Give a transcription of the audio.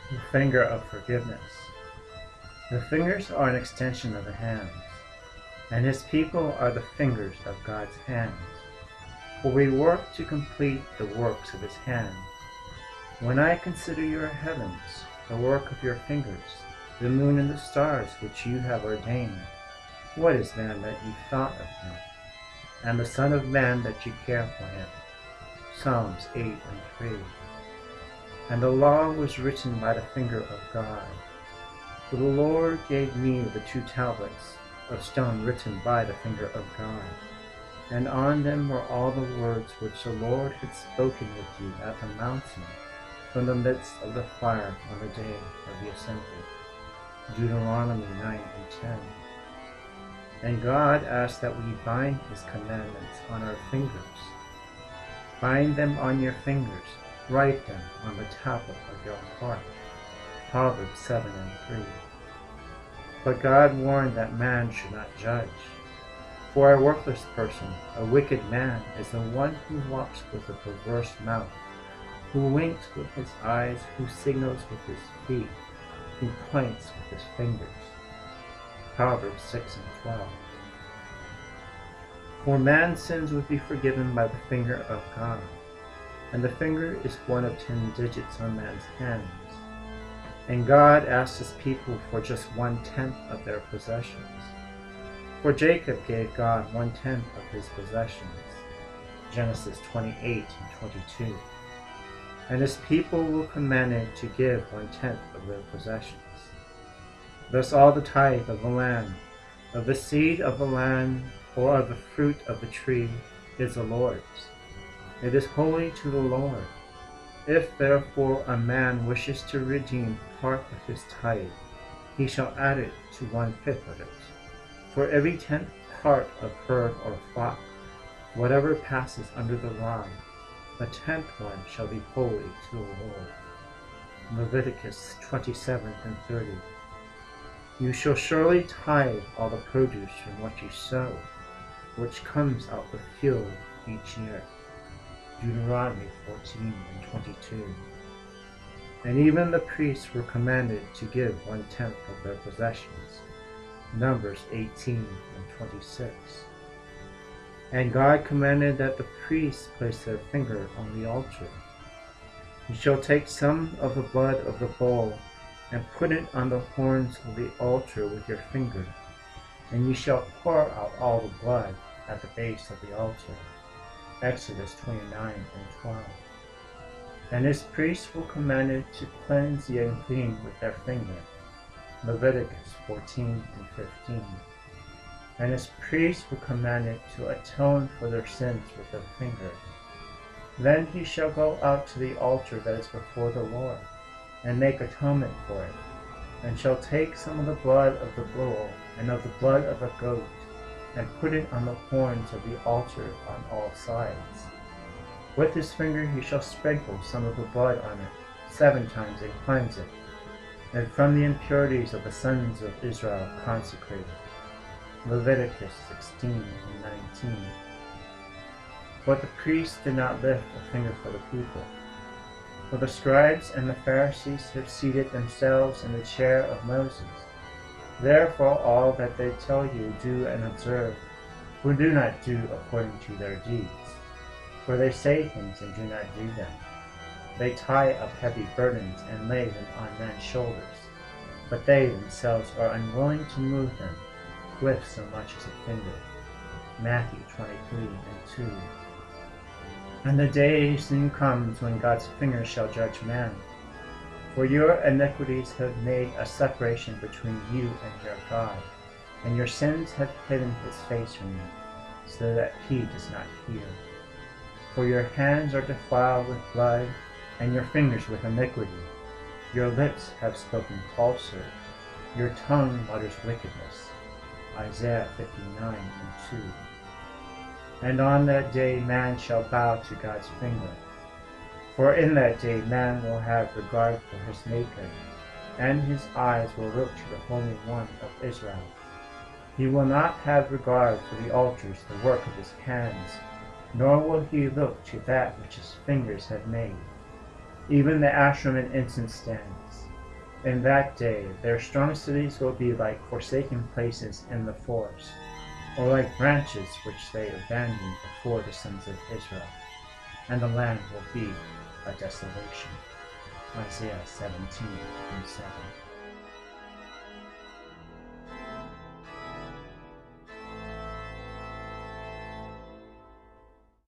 The finger of forgiveness. The fingers are an extension of the hands, and his people are the fingers of God's hands. For we work to complete the works of his hand. When I consider your heavens, the work of your fingers, the moon and the stars which you have ordained, what is man that you thought of him, and the Son of Man that you care for him? Psalms 8:3. And the law was written by the finger of God. For the Lord gave me the 2 tablets of stone written by the finger of God, and on them were all the words which the Lord had spoken with you at the mountain from the midst of the fire on the day of the assembly. Deuteronomy 9:10. And God asked that we bind his commandments on our fingers. Bind them on your fingers, write them on the tablet of your heart. Proverbs 7:3. But God warned that man should not judge. For a worthless person, a wicked man, is the one who walks with a perverse mouth, who winks with his eyes, who signals with his feet, who points with his fingers. Proverbs 6:12. For man's sins would be forgiven by the finger of God, and the finger is one of 10 digits on man's hands. And God asked his people for just 1/10 of their possessions. For Jacob gave God 1/10 of his possessions. Genesis 28:22. And his people were commanded to give 1/10 of their possessions. Thus all the tithe of the land, of the seed of the land, or of the fruit of the tree, is the Lord's. It is holy to the Lord. If therefore a man wishes to redeem part of his tithe, he shall add it to 1/5 of it. For every 10th part of herd or flock, whatever passes under the rod, the 10th one shall be holy to the Lord. Leviticus 27:30. You shall surely tithe all the produce from what you sow, which comes out of the field each year. Deuteronomy 14:22. And even the priests were commanded to give 1/10 of their possessions. Numbers 18:26. And God commanded that the priests place their finger on the altar. You shall take some of the blood of the bull and put it on the horns of the altar with your finger, and you shall pour out all the blood at the base of the altar. Exodus 29:12. And his priests were commanded to cleanse the unclean with their finger. Leviticus 14:15. And his priests were commanded to atone for their sins with their finger. Then he shall go out to the altar that is before the Lord, and make atonement for it, and shall take some of the blood of the bull and of the blood of a goat, and put it on the horns of the altar on all sides. With his finger he shall sprinkle some of the blood on it 7 times and cleanse it, and from the impurities of the sons of Israel consecrate it. Leviticus 16:19. But the priests did not lift a finger for the people. For the scribes and the Pharisees have seated themselves in the chair of Moses. Therefore all that they tell you do and observe, for do not do according to their deeds. For they say things and do not do them. They tie up heavy burdens and lay them on men's shoulders, but they themselves are unwilling to move them with so much as a finger. Matthew 23:2. And the day soon comes when God's finger shall judge man. For your iniquities have made a separation between you and your God, and your sins have hidden his face from you, so that he does not hear. For your hands are defiled with blood, and your fingers with iniquity. Your lips have spoken falsehood. Your tongue mutters wickedness. Isaiah 59:2. And on that day man shall bow to God's finger. For in that day man will have regard for his Maker, and his eyes will look to the Holy One of Israel. He will not have regard for the altars, the work of his hands, nor will he look to that which his fingers have made, even the Asherim and incense stands. In that day their strong cities will be like forsaken places in the forest, or like branches which they abandoned before the sons of Israel, and the land will be a desolation. Isaiah 17:7.